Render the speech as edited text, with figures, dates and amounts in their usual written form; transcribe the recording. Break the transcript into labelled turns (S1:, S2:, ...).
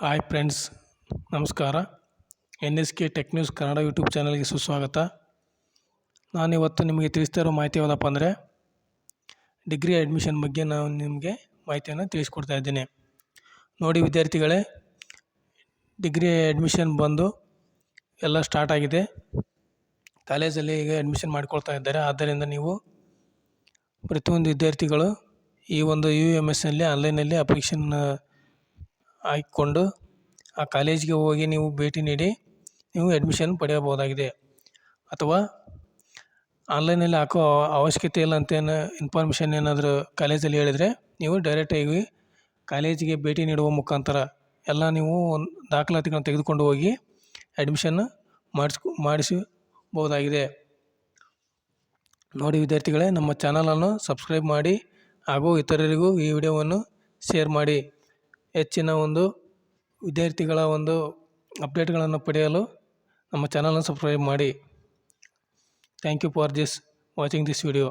S1: Hi friends, ನಮಸ್ಕಾರ. NSK tech news Kannada YouTube ಚಾನಲ್ಗೆ ಸುಸ್ವಾಗತ. ನಾನಿವತ್ತು ನಿಮಗೆ ತಿಳಿಸ್ತಾ ಇರೋ ಮಾಹಿತಿ ಯಾವುದಪ್ಪ ಅಂದರೆ ಡಿಗ್ರಿ ಅಡ್ಮಿಷನ್ ಬಗ್ಗೆ ನಾನು ನಿಮಗೆ ಮಾಹಿತಿಯನ್ನು ತಿಳಿಸ್ಕೊಡ್ತಾ ಇದ್ದೀನಿ. ನೋಡಿ ವಿದ್ಯಾರ್ಥಿಗಳೇ, ಡಿಗ್ರಿ ಅಡ್ಮಿಷನ್ ಬಂದು ಎಲ್ಲ ಸ್ಟಾರ್ಟ್ ಆಗಿದೆ. ಕಾಲೇಜಲ್ಲಿ ಈಗ ಅಡ್ಮಿಷನ್ ಮಾಡ್ಕೊಳ್ತಾ ಇದ್ದಾರೆ. ಆದ್ದರಿಂದ ನೀವು ಪ್ರತಿಯೊಂದು ವಿದ್ಯಾರ್ಥಿಗಳು ಈ ಒಂದು UMSನಲ್ಲಿ ಆನ್ಲೈನಲ್ಲಿ ಅಪ್ಲಿಕೇಶನ್ ಹಾಕಿಕೊಂಡು ಆ ಕಾಲೇಜಿಗೆ ಹೋಗಿ ನೀವು ಭೇಟಿ ನೀಡಿ ನೀವು ಅಡ್ಮಿಷನ್ ಪಡೆಯಬಹುದಾಗಿದೆ. ಅಥವಾ ಆನ್ಲೈನಲ್ಲಿ ಹಾಕೋ ಅವಶ್ಯಕತೆ ಇಲ್ಲ ಅಂತ ಇನ್ಫಾರ್ಮೇಷನ್ ಏನಾದರೂ ಕಾಲೇಜಲ್ಲಿ ಹೇಳಿದರೆ ನೀವು ಡೈರೆಕ್ಟಾಗಿ ಕಾಲೇಜಿಗೆ ಭೇಟಿ ನೀಡುವ ಮುಖಾಂತರ ಎಲ್ಲ ನೀವು ದಾಖಲಾತಿಗಳನ್ನು ತೆಗೆದುಕೊಂಡು ಹೋಗಿ ಅಡ್ಮಿಷನ್ ಮಾಡಿಸಬಹುದಾಗಿದೆ. ನೋಡಿ ವಿದ್ಯಾರ್ಥಿಗಳೇ, ನಮ್ಮ ಚಾನಲನ್ನು ಸಬ್ಸ್ಕ್ರೈಬ್ ಮಾಡಿ ಹಾಗೂ ಇತರರಿಗೂ ಈ ವಿಡಿಯೋವನ್ನು ಶೇರ್ ಮಾಡಿ. ಹೆಚ್ಚಿನ ಒಂದು ವಿದ್ಯಾರ್ಥಿಗಳ ಒಂದು ಅಪ್ಡೇಟ್ಗಳನ್ನು ಪಡೆಯಲು ನಮ್ಮ ಚಾನಲನ್ನು ಸಬ್ಸ್ಕ್ರೈಬ್ ಮಾಡಿ. Thank you for watching this video.